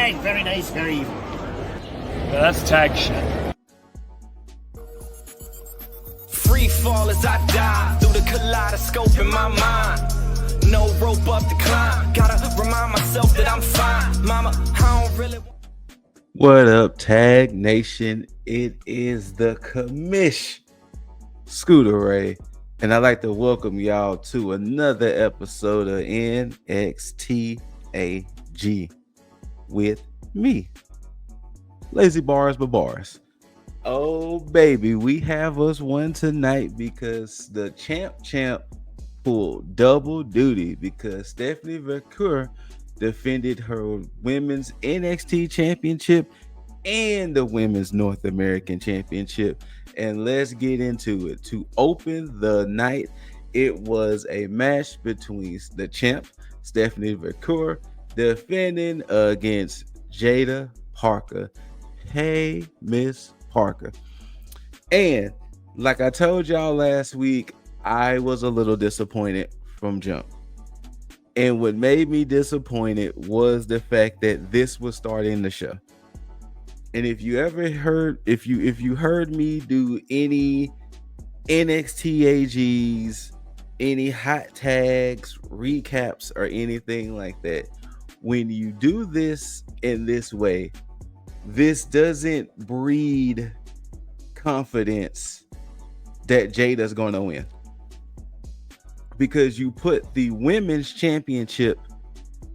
tag. Very nice, very evil. That's tag shit. Free fall as I dive through the kaleidoscope in my mind. No rope up to climb. Gotta remind myself that I'm fine. Mama, I don't really. What up, Tag Nation? It is the commish, ScooterRay, and I'd like to welcome y'all to another episode of NXTAG with me, Lazy Bars but Bars. Oh baby, we have us one tonight because the champ pulled double duty because Stephanie Vaquer defended her women's NXT championship and the women's North American championship. And let's get into it. To open the night, it was a match between the champ, Stephanie Vaquer, defending against Jada Parker. Hey, Miss Parker. And like I told y'all last week, I was a little disappointed from jump. And what made me disappointed was the fact that this was starting the show. And if you ever heard, if you heard me do any NXT.A.Gs, any hot tags, recaps, or anything like that, when you do this in this way, this doesn't breed confidence that Jada's gonna win. Because you put the women's championship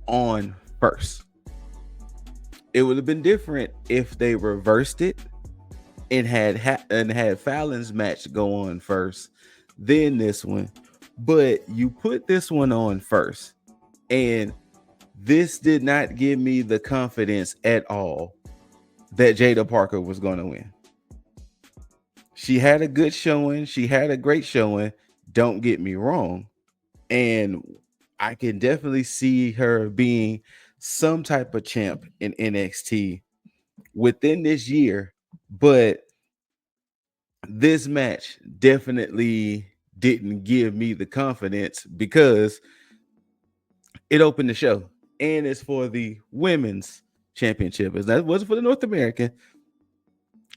on first. It would have been different if they reversed it and had Fallon's match go on first, then this one. But you put this one on first, and this did not give me the confidence at all that Jada Parker was going to win. She had a good showing. She had a great showing. Don't get me wrong. And I can definitely see her being some type of champ in NXT within this year. But this match definitely didn't give me the confidence because it opened the show. And it's for the women's championship. It wasn't for the North American.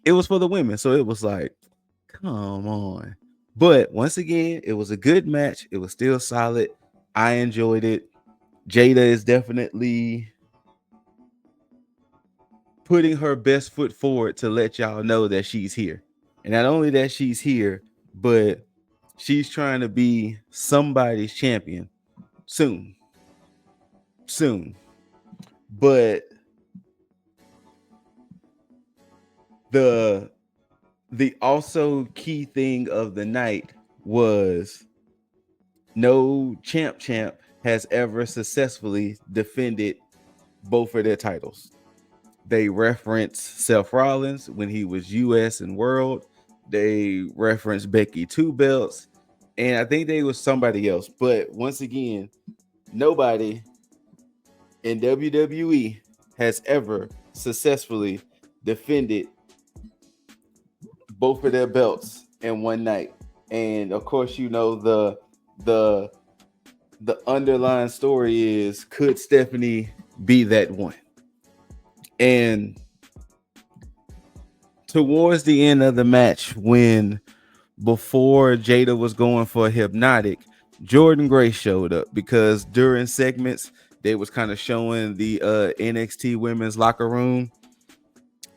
It was for the women. So it was like, come on. But once again, it was a good match. It was still solid. I enjoyed it. Jada is definitely putting her best foot forward to let y'all know that she's here. And not only that she's here, but she's trying to be somebody's champion soon. But the also key thing of the night was no champ has ever successfully defended both of their titles. They reference Seth Rollins when he was US and World. They reference Becky 2 belts. And I think they was somebody else. But once again, nobody in WWE has ever successfully defended both of their belts in one night. And of course, you know, the underlying story is, could Stephanie be that one? And towards the end of the match, before Jada was going for a hypnotic, Jordan Grace showed up because during segments they was kind of showing the NXT women's locker room.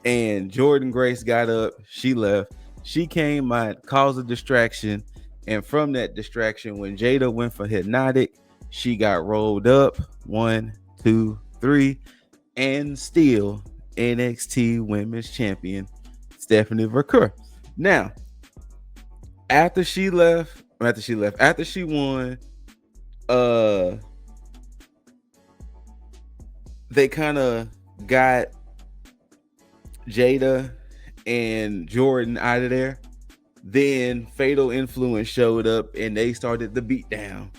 And Jordan Grace got up, she left, she came out, caused a distraction, and from that distraction, when Jada went for hypnotic, she got rolled up 1, 2, 3, and still NXT Women's Champion Stephanie Vaquer. Now, after she won, they kind of got Jada and Jordan out of there. Then Fatal Influence showed up and they started the beat down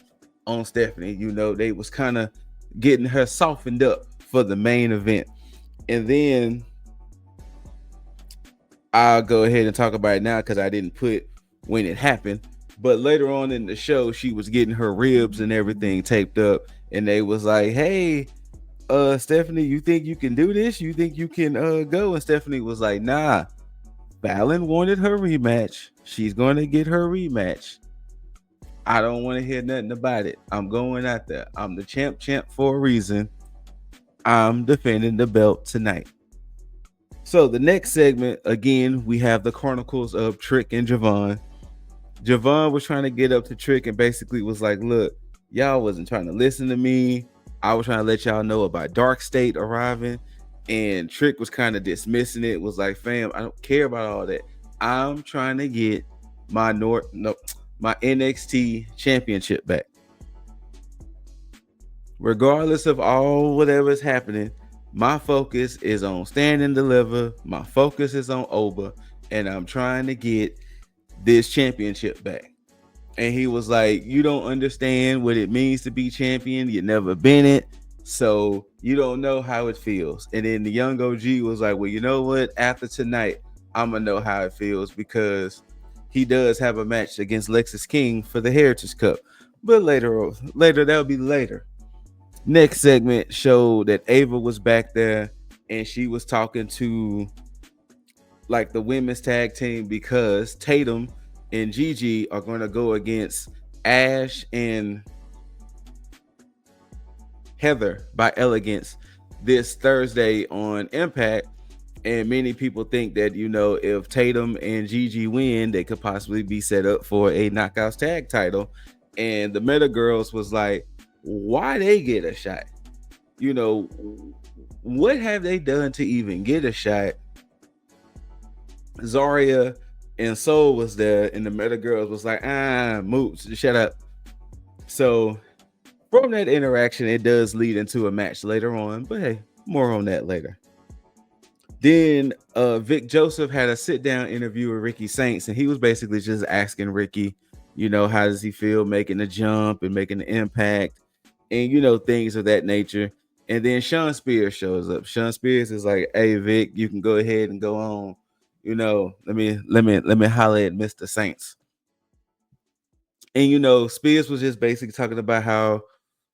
on Stephanie. You know, they was kind of getting her softened up for the main event. And then I'll go ahead and talk about it now because I didn't put when it happened. But later on in the show, she was getting her ribs and everything taped up. And they was like, hey, Stephanie, you think you can do this? You think you can go? And Stephanie was like, nah. Fallon wanted her rematch. She's going to get her rematch. I don't want to hear nothing about it. I'm going out there. I'm the champ for a reason. I'm defending the belt tonight. So the next segment, again, we have the Chronicles of Trick and Javon. Javon was trying to get up to Trick and basically was like, look, y'all wasn't trying to listen to me. I was trying to let y'all know about Dark State arriving. And Trick was kind of dismissing it, was like, fam, I don't care about all that. I'm trying to get my NXT championship back. Regardless of all whatever's happening, my focus is on Stand and Deliver. My focus is on Oba. And I'm trying to get this championship back. And he was like, you don't understand what it means to be champion. You've never been it. So you don't know how it feels. And then the young OG was like, well, you know what? After tonight, I'm going to know how it feels, because he does have a match against Lexus King for the Heritage Cup. But later, that'll be later. Next segment showed that Ava was back there and she was talking to like the women's tag team, because Tatum and Gigi are going to go against Ash and Heather by Elegance this Thursday on Impact. And many people think that, you know, if Tatum and Gigi win, they could possibly be set up for a Knockouts tag title. And the Meta Girls was like, why they get a shot? You know, what have they done to even get a shot? Zarya and Soul was there, and the Meta Girls was like, Moots, shut up. So from that interaction, it does lead into a match later on, but hey, more on that later. Then Vic Joseph had a sit-down interview with Ricky Saints, and he was basically just asking Ricky, you know, how does he feel making the jump and making the impact, and, you know, things of that nature. And then Sean Spears shows up. Sean Spears is like, hey, Vic, you can go ahead and go on. You know, let me holler at Mr. Saints. And, you know, Spears was just basically talking about how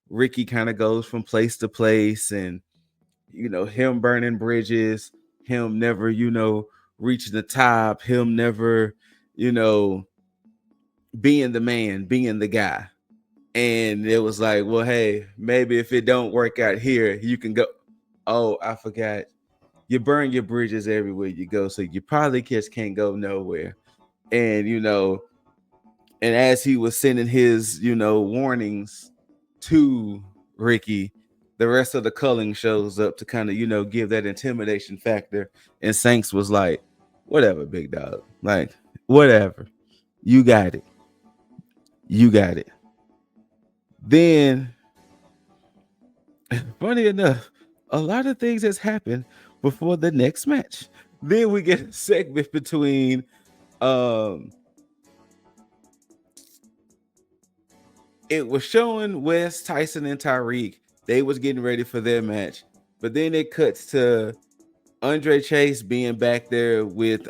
Ricky kind of goes from place to place, and, you know, him burning bridges, him never, you know, reaching the top, him never, you know, being the man, being the guy. And it was like, well, hey, maybe if it don't work out here, you can go. Oh, I forgot. You burn your bridges everywhere you go, so you probably just can't go nowhere. And, you know, and as he was sending his, you know, warnings to Ricky, the rest of the culling shows up to kind of, you know, give that intimidation factor. And Saints was like, whatever, big dog. Like, whatever. You got it. You got it. Then, funny enough, a lot of things has happened before the next match. Then we get a segment between it was showing Wes, Tyson, and Tyreek. They was getting ready for their match. But then it cuts to Andre Chase being back there with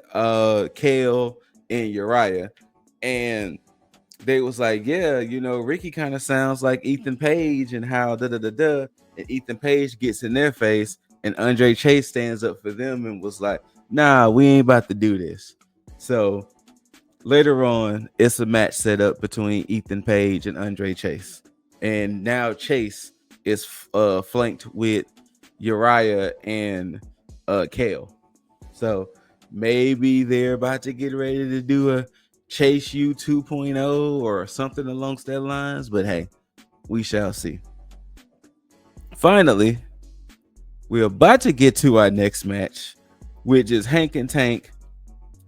Kale and Uriah. And they was like, yeah, you know, Ricky kind of sounds like Ethan Page, and how and Ethan Page gets in their face, and Andre Chase stands up for them and was like, nah, we ain't about to do this. So later on, it's a match set up between Ethan Page and Andre Chase. And now Chase is flanked with Uriah and Kale. So maybe they're about to get ready to do a Chase U 2.0 or something along that lines, but hey, we shall see. Finally, we're about to get to our next match, which is Hank and Tank.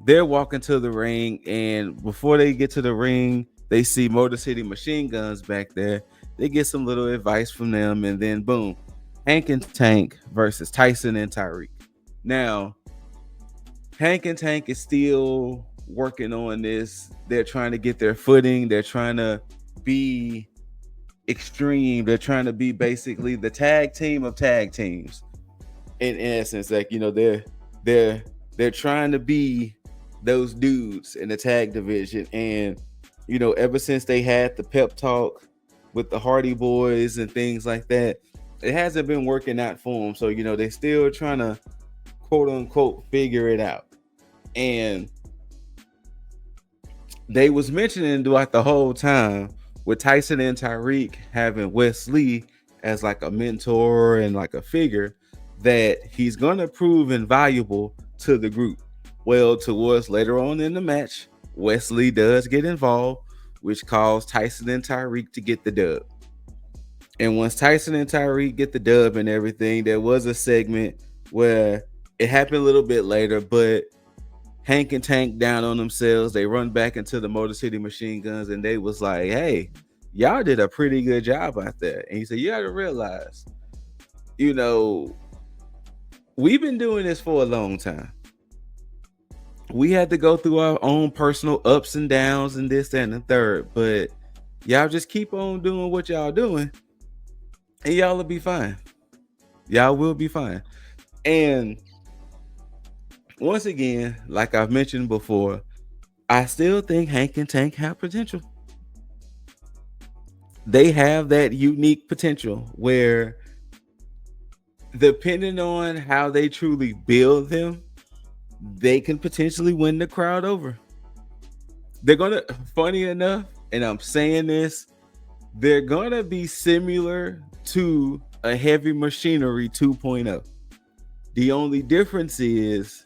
They're walking to the ring, and before they get to the ring, they see Motor City Machine Guns back there. They get some little advice from them, and then boom, Hank and Tank versus Tyson and Tyreek. Now, Hank and Tank is still working on this. They're trying to get their footing. They're trying to be extreme. They're trying to be basically the tag team of tag teams. In essence, like, you know, they're trying to be those dudes in the tag division. And, you know, ever since they had the pep talk with the Hardy Boys and things like that, it hasn't been working out for them. So, they're still trying to quote unquote figure it out. And they was mentioning throughout the whole time with Tyson and Tyreek having Wes Lee as like a mentor and like a figure that he's going to prove invaluable to the group. Well, towards later on in the match, Wes Lee does get involved, which caused Tyson and Tyreek to get the dub. And once Tyson and Tyreek get the dub and everything, there was a segment where it happened a little bit later, but Hank and Tank down on themselves. They run back into the Motor City Machine Guns, and they was like, hey, y'all did a pretty good job out there. And he said, you got to realize, we've been doing this for a long time. We had to go through our own personal ups and downs and this, that, and the third. But y'all just keep on doing what y'all doing, and y'all will be fine. Y'all will be fine. And once again, like I've mentioned before, I still think Hank and Tank have potential. They have that unique potential where, depending on how they truly build them, they can potentially win the crowd over. They're gonna, funny enough, and I'm saying this, they're gonna be similar to a Heavy Machinery 2.0. The only difference is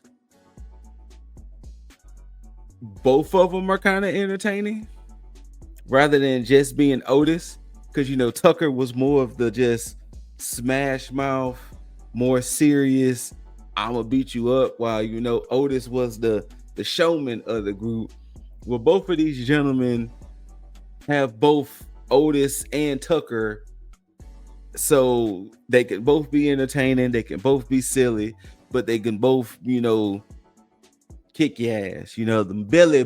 both of them are kind of entertaining rather than just being Otis, because Tucker was more of the just smash mouth, more serious, I'ma beat you up, while Otis was the showman of the group. Well, both of these gentlemen have both Otis and Tucker, so they can both be entertaining, they can both be silly, but they can both kick your ass, them belly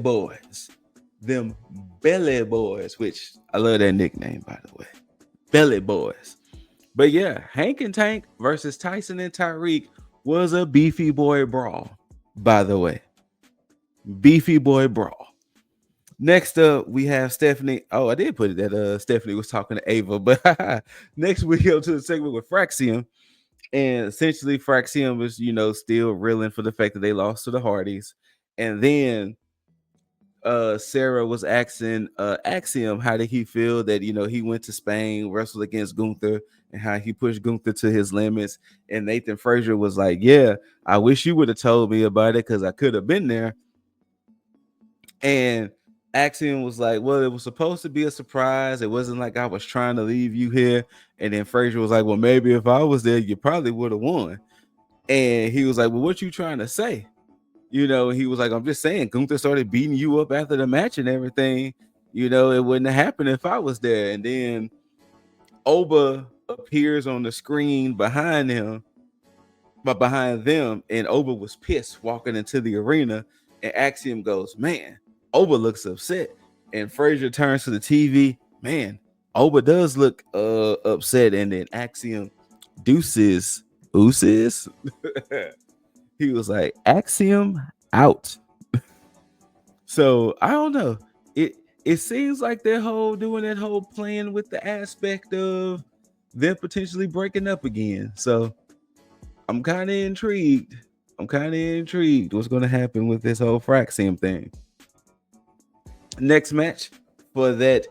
boys, which I love that nickname, by the way, belly boys. But yeah, Hank and Tank versus Tyson and Tyreek was a beefy boy brawl, by the way. Beefy boy brawl. Next up, we have Stephanie. Oh, I did put it that Stephanie was talking to Ava, but next we go to the segment with Fraxium. And essentially, Fraxium was, still reeling for the fact that they lost to the Hardys. And then Sarah was asking Axiom how did he feel that, he went to Spain, wrestled against Gunther, and how he pushed Gunther to his limits. And Nathan Frazier was like, yeah, I wish you would have told me about it because I could have been there. And Axiom was like, well, it was supposed to be a surprise. It wasn't like I was trying to leave you here. And then Frazier was like, well, maybe if I was there, you probably would have won. And he was like, well, what you trying to say? He was like, I'm just saying, Gunther started beating you up after the match and everything. It wouldn't have happened if I was there. And then Oba appears on the screen behind them, and Oba was pissed walking into the arena. And Axiom goes, man, Oba looks upset. And Frazier turns to the TV, man, Oba does look upset. And then Axiom ooses. He was like, Axiom out. So I don't know. It seems like they're doing that whole playing with the aspect of them potentially breaking up again. So I'm kind of intrigued. What's going to happen with this whole Fraxium thing. Next match for that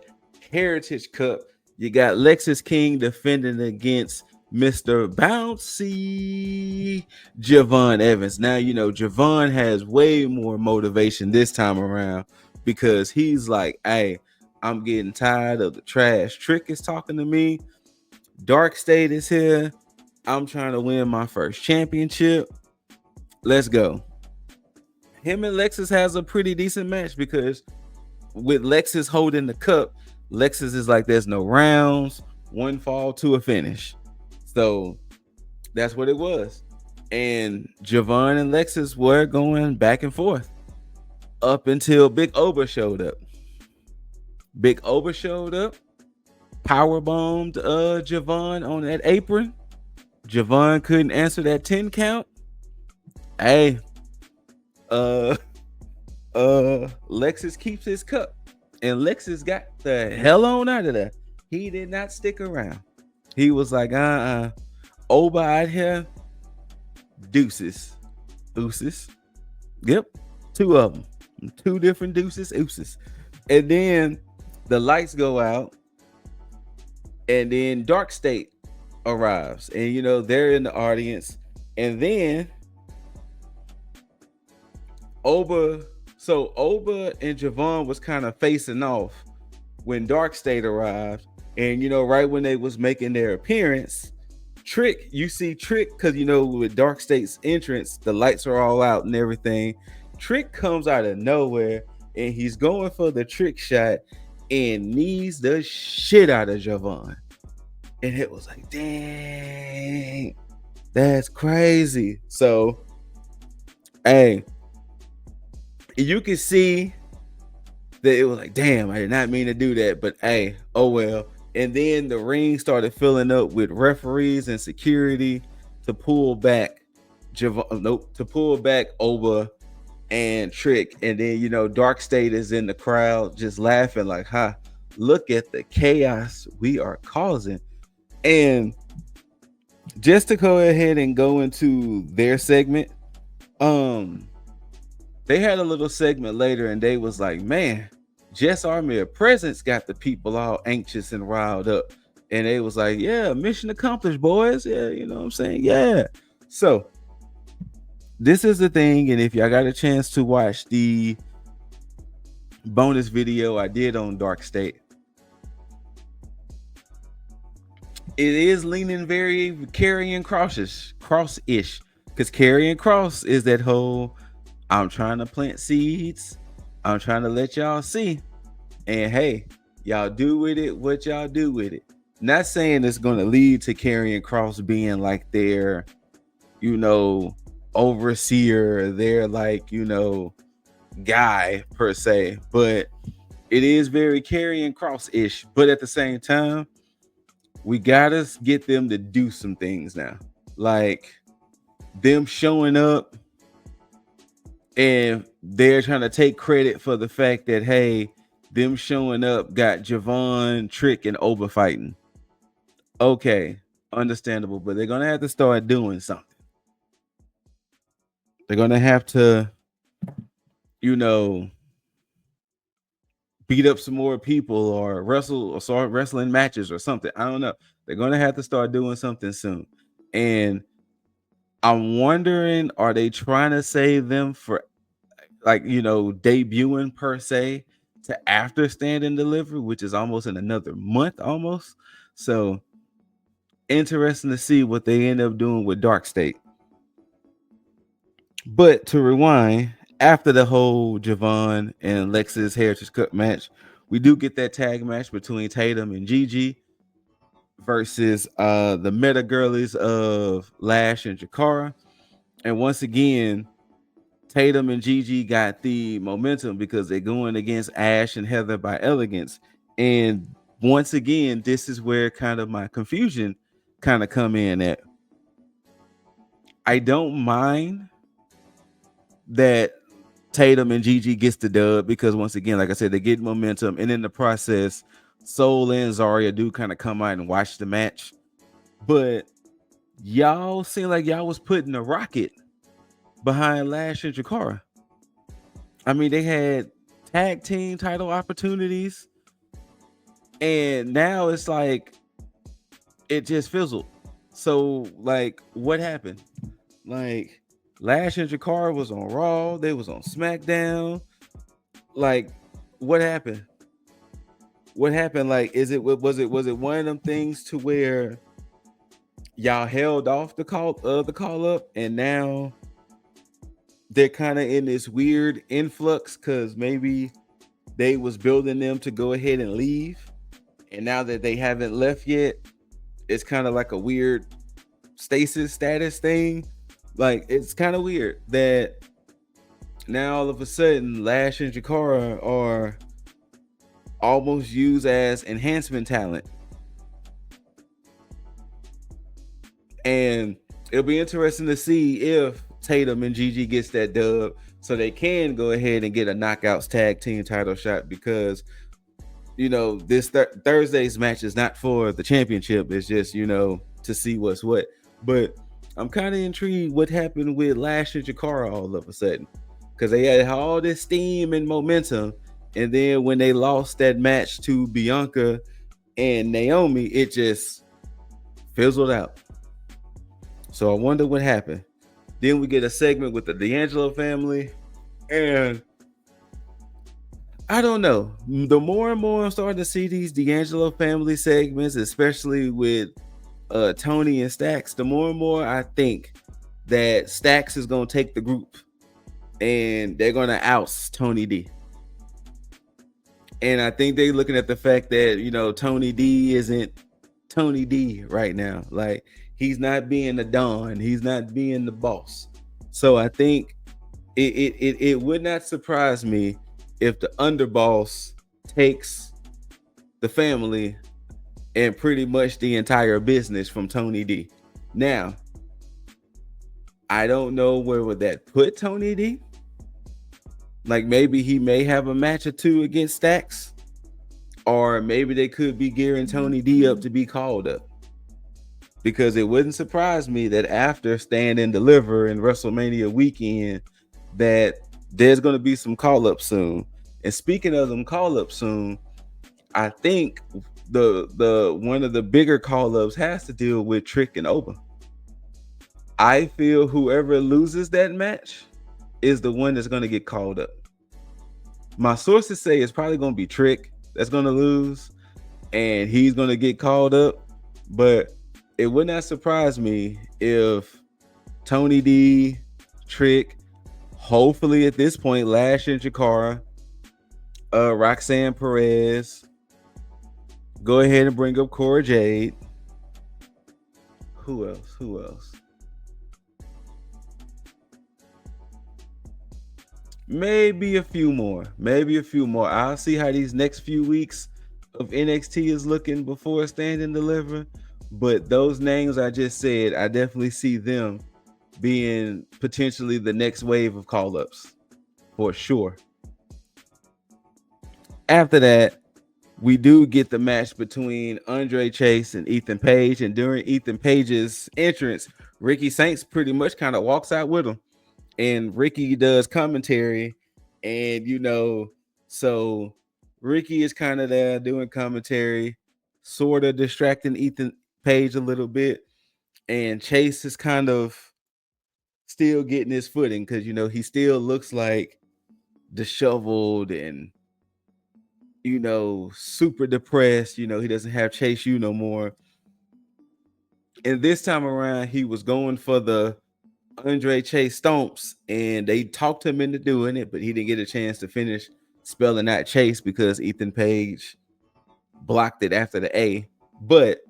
Heritage Cup, you got Lexus King defending against Mr. Bouncy Javon Evans. Now, Javon has way more motivation this time around because he's like, hey, I'm getting tired of the trash. Trick is talking to me. Dark State is here. I'm trying to win my first championship. Let's go. Him and Lexus has a pretty decent match because with Lexus holding the cup, Lexus is like, there's no rounds, one fall to a finish. So that's what it was. And Javon and Lexus were going back and forth up until Big Oba showed up. Power bombed Javon on that apron. Javon couldn't answer that 10 count. Hey, Lexus keeps his cup, and Lexus got the hell on out of there. He did not stick around. He was like, Oba out here, deuces. Ooses. Yep. Two of them. Two different deuces, ooses. And then the lights go out, and then Dark State arrives. And they're in the audience. And then Oba and Javon was kind of facing off when Dark State arrived. And right when they was making their appearance, you see Trick, because with Dark State's entrance, the lights are all out and everything. Trick comes out of nowhere and he's going for the trick shot and knees the shit out of Javon. And it was like, dang, that's crazy. So, hey, you can see that it was like, damn, I did not mean to do that, but hey, oh well. And then the ring started filling up with referees and security to pull back Oba and Trick. And then Dark State is in the crowd just laughing like, ha, look at the chaos we are causing. And just to go ahead and go into their segment, they had a little segment later and they was like, man, Jess Army of Presence got the people all anxious and riled up. And they was like, yeah, mission accomplished, boys. Yeah, you know what I'm saying? Yeah. So this is the thing. And if y'all got a chance to watch the bonus video I did on Dark State, it is leaning very Karrion Kross-ish. Because Karrion Kross is that whole, I'm trying to plant seeds. I'm trying to let y'all see. And hey, y'all do with it what y'all do with it. Not saying it's going to lead to Karrion Kross being like their, overseer, their guy per se. But it is very Karrion Kross-ish. But at the same time, we gotta get them to do some things now. Like them showing up and they're trying to take credit for the fact that, hey, them showing up got Javon, Trick, and Oba fighting. Okay, understandable, but they're gonna have to start doing something. They're gonna have to, beat up some more people or wrestle or start wrestling matches or something. I don't know. They're gonna have to start doing something soon. And I'm wondering, are they trying to save them for debuting per se to after Stand and Deliver, which is almost in another month almost. So interesting to see what they end up doing with Dark State. But to rewind, after the whole Javon and Lex's Heritage Cup match, we do get that tag match between Tatum and Gigi versus the Meta Girlies of Lash and Jakara. And once again, Tatum and Gigi got the momentum because they're going against Ash and Heather by Elegance. And once again, this is where kind of my confusion kind of come in at. I don't mind that Tatum and Gigi gets the dub because once again, like I said, they get momentum. And in the process, Soul and Zarya do kind of come out and watch the match. But y'all seem like y'all was putting a rocket behind Lash and Jakara. I mean, they had tag team title opportunities, and now it's like it just fizzled. So, what happened? Lash and Jakara was on Raw, they was on SmackDown. What happened? What happened? Was it one of them things to where y'all held off the call up, and now they're kind of in this weird influx because maybe they was building them to go ahead and leave, and now that they haven't left yet, it's kind of like a weird stasis status thing. It's kind of weird that now all of a sudden Lash and Jakara are almost used as enhancement talent. And it'll be interesting to see if Tatum and Gigi gets that dub so they can go ahead and get a Knockouts tag team title shot because, this Thursday's match is not for the championship. It's just, to see what's what. But I'm kind of intrigued what happened with Lash and Jakara all of a sudden, because they had all this steam and momentum, and then when they lost that match to Bianca and Naomi, it just fizzled out. So I wonder what happened. Then we get a segment with the D'Angelo family, and I don't know. The more and more I'm starting to see these D'Angelo family segments, especially with Tony and Stacks, the more and more I think that Stacks is going to take the group and they're going to oust Tony D. And I think they're looking at the fact that, Tony D isn't Tony D right now. Like, he's not being the Don. He's not being the boss. So I think it would not surprise me if the underboss takes the family and pretty much the entire business from Tony D. Now, I don't know where would that put Tony D. Like, maybe he may have a match or two against Stacks, or maybe they could be gearing Tony D up to be called up. Because it wouldn't surprise me that after Stand and Deliver and WrestleMania weekend, that there's going to be some call-ups soon. And speaking of them call-ups soon, I think the one of the bigger call-ups has to deal with Trick and Oba. I feel whoever loses that match is the one that's going to get called up. My sources say it's probably going to be Trick that's going to lose, and he's going to get called up. But it would not surprise me if Tony D, Trick, hopefully at this point, Lash and Jakara, Roxanne Perez, go ahead and bring up Cora Jade. Who else? Maybe a few more. I'll see how these next few weeks of NXT is looking before Stand and Deliver. But those names I just said, I definitely see them being potentially the next wave of call-ups for sure. After that, we do get the match between Andre Chase and Ethan Page. And during Ethan Page's entrance, Ricky Saints pretty much kind of walks out with him. And Ricky does commentary. And, so Ricky is kind of there doing commentary, sort of distracting Ethan Page a little bit. And Chase is kind of still getting his footing because, he still looks like disheveled and, super depressed. He doesn't have Chase U no more. And this time around, he was going for the Andre Chase stomps, and they talked him into doing it, but he didn't get a chance to finish spelling out Chase because Ethan Page blocked it after the A. But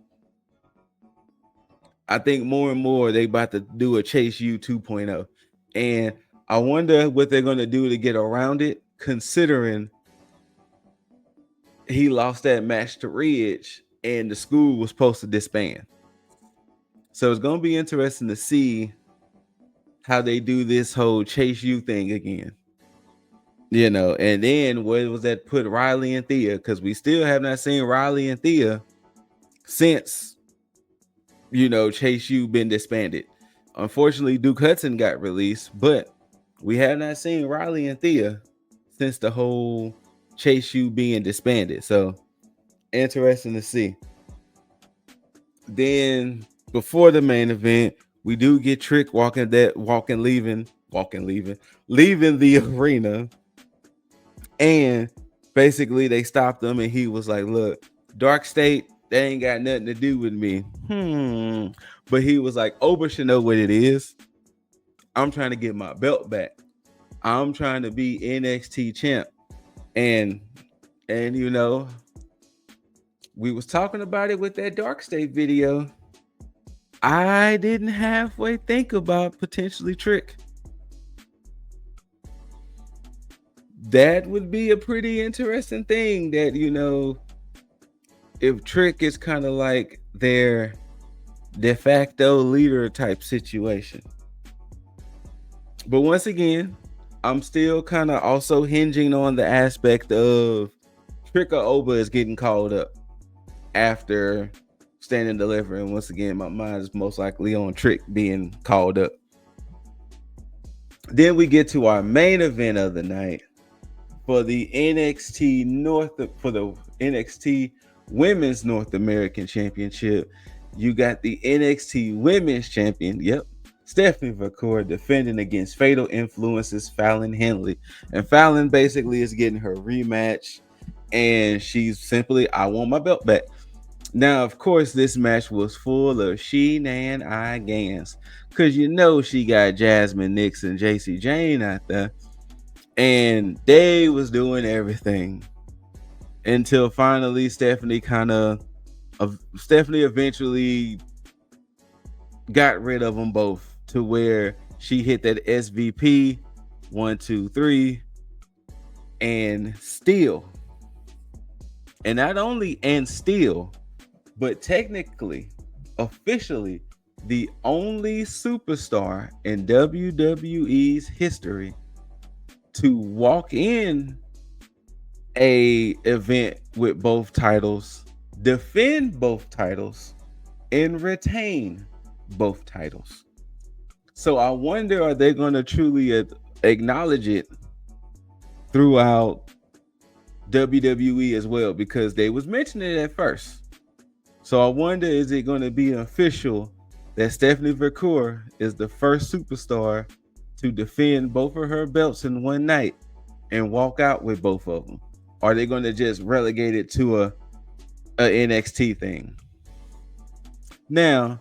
I think more and more they about to do a Chase U 2.0. And I wonder what they're going to do to get around it, considering he lost that match to Ridge and the school was supposed to disband. So it's going to be interesting to see how they do this whole Chase U thing again. And then where was that put Riley and Thea? Because we still have not seen Riley and Thea since, Chase U been disbanded. Unfortunately, Duke Hudson got released, but we have not seen Riley and Thea since the whole Chase U being disbanded. So interesting to see. Then before the main event, we do get Trick leaving the arena. And basically they stopped him and he was like, look, Dark State, they ain't got nothing to do with me. But he was like, Oba should know what it is. I'm trying to get my belt back. I'm trying to be NXT champ. And we was talking about it with that Dark State video. I didn't halfway think about potentially Trick. That would be a pretty interesting thing that, if Trick is kind of like their de facto leader type situation. But once again, I'm still kind of also hinging on the aspect of Trick or Oba is getting called up after Stand and Deliver. And once again, my mind is most likely on Trick being called up. Then we get to our main event of the night for the NXT Women's North American Championship. You got the NXT Women's Champion, Stephanie McCoy, defending against Fatal Influence's Fallon Henley. And Fallon basically is getting her rematch, and she's simply, I want my belt back. Now, of course, this match was full of shenanigans, because she got Jasmine Nix and JC Jane out there, and they was doing everything until finally Stephanie eventually got rid of them both, to where she hit that SVP 1, 2, 3 and still, and not only and still, but technically, officially, the only superstar in WWE's history to walk in a event with both titles, defend both titles, and retain both titles. So I wonder, are they going to truly acknowledge it throughout WWE as well? Because they was mentioning it at first. So I wonder, is it going to be official that Stephanie McCoy is the first superstar to defend both of her belts in one night and walk out with both of them? Or are they going to just relegate it to a NXT thing? Now,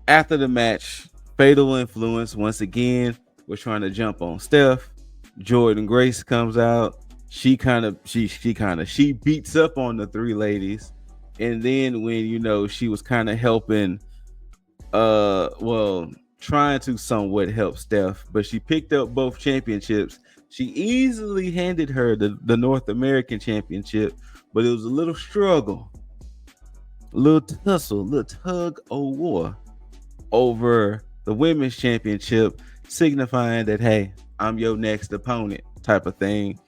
after the match, Fatal Influence once again was trying to jump on Steph. Jordan Grace comes out. She beats up on the three ladies. And then when she was kind of helping, trying to somewhat help Steph, but she picked up both championships. She easily handed her the North American Championship, but it was a little struggle, a little tussle, a little tug of war over the Women's Championship, signifying that, hey, I'm your next opponent type of thing.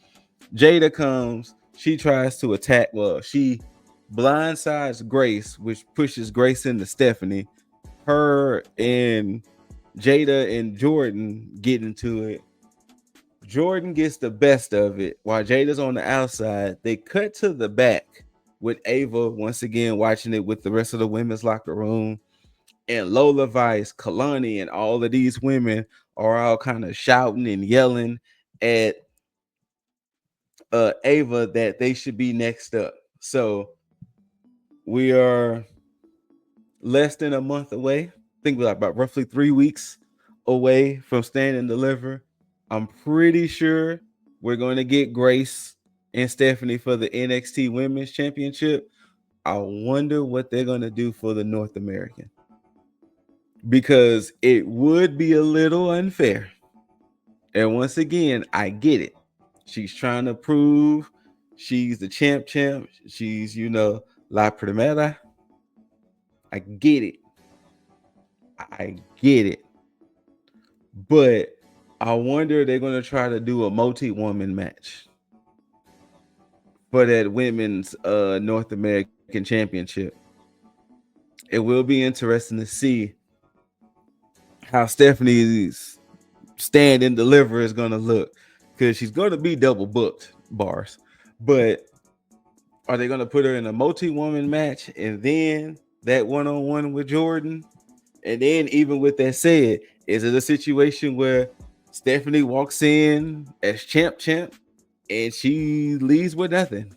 Jada comes, she tries to attack, she blindsides Grace, which pushes Grace into Stephanie. Her and Jada and Jordan get into it. Jordan gets the best of it while Jada's on the outside. They cut to the back with Ava once again watching it with the rest of the women's locker room. And Lola Vice, Kalani, and all of these women are all kind of shouting and yelling at Ava that they should be next up. So we are less than a month away. I think we're about roughly 3 weeks away from Stand and Deliver. I'm pretty sure we're going to get Grace and Stephanie for the NXT Women's Championship. I wonder what they're going to do for the North American, because it would be a little unfair. And once again, I get it. She's trying to prove she's the champ. She's, La Primera. I get it. But I wonder if they're going to try to do a multi-woman match for that women's North American Championship. It will be interesting to see how Stephanie's Stand and Deliver is going to look, because she's going to be double booked, bars. But are they going to put her in a multi-woman match and then that one-on-one with Jordan? And then, even with that said, is it a situation where Stephanie walks in as champ and she leaves with nothing?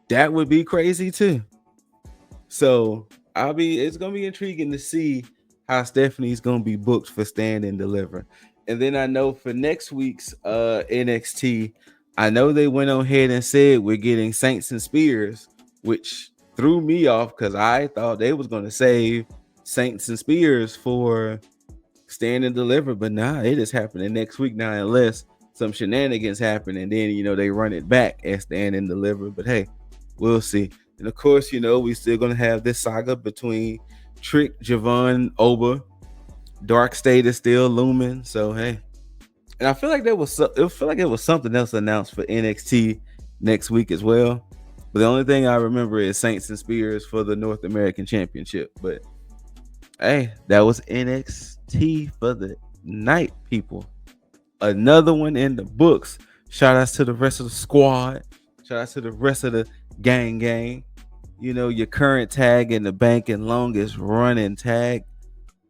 That would be crazy too. So it's gonna be intriguing to see how Stephanie's gonna be booked for Stand and Deliver. And then I know for next week's NXT, I know they went on ahead and said we're getting Saints and Spears, which threw me off because I thought they was gonna save Saints and Spears for Stand and Deliver, but it is happening next week now, unless some shenanigans happen and then they run it back as Stand and Deliver. But hey, we'll see. And of course, we still gonna have this saga between Trick, Javon, Oba. Dark State is still looming. So hey, and I feel like it was something else announced for NXT next week as well. But the only thing I remember is Saints and Spears for the North American Championship. But hey, that was NXT for the night, people. Another one in the books. Shout outs to the rest of the squad. Shout outs to the rest of the gang. You know, your current tag in the bank and longest running tag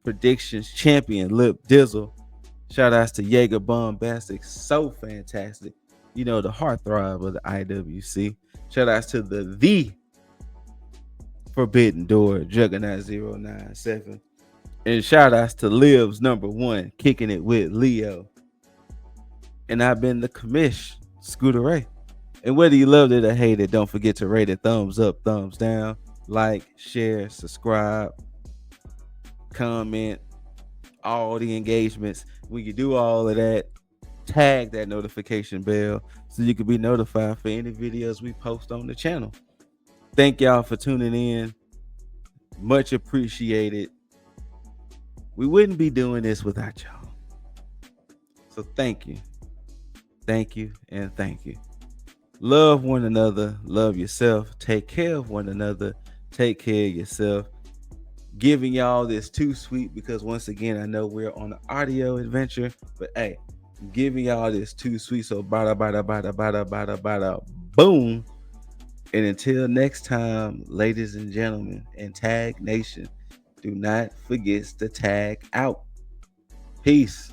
predictions champion, Lip Dizzle. Shout outs to Jaeger Bombastic. So fantastic. You know, the heartthrob of the IWC. Shout outs to the Forbidden Door, Juggernaut 097. And shout outs to Liv's #1, kicking it with Leo. And I've been the commish, ScooterRay. And whether you loved it or hated it, don't forget to rate it thumbs up, thumbs down, like, share, subscribe, comment, all the engagements. When you do all of that, tag that notification bell so you can be notified for any videos we post on the channel. Thank y'all for tuning in. Much appreciated. We wouldn't be doing this without y'all. So thank you. Thank you and thank you. Love one another. Love yourself. Take care of one another. Take care of yourself. Giving y'all this too sweet because once again, I know we're on an audio adventure, but hey, I'm giving y'all this too sweet. So bada, boom. And until next time, ladies and gentlemen, and Tag Nation, do not forget to tag out. Peace.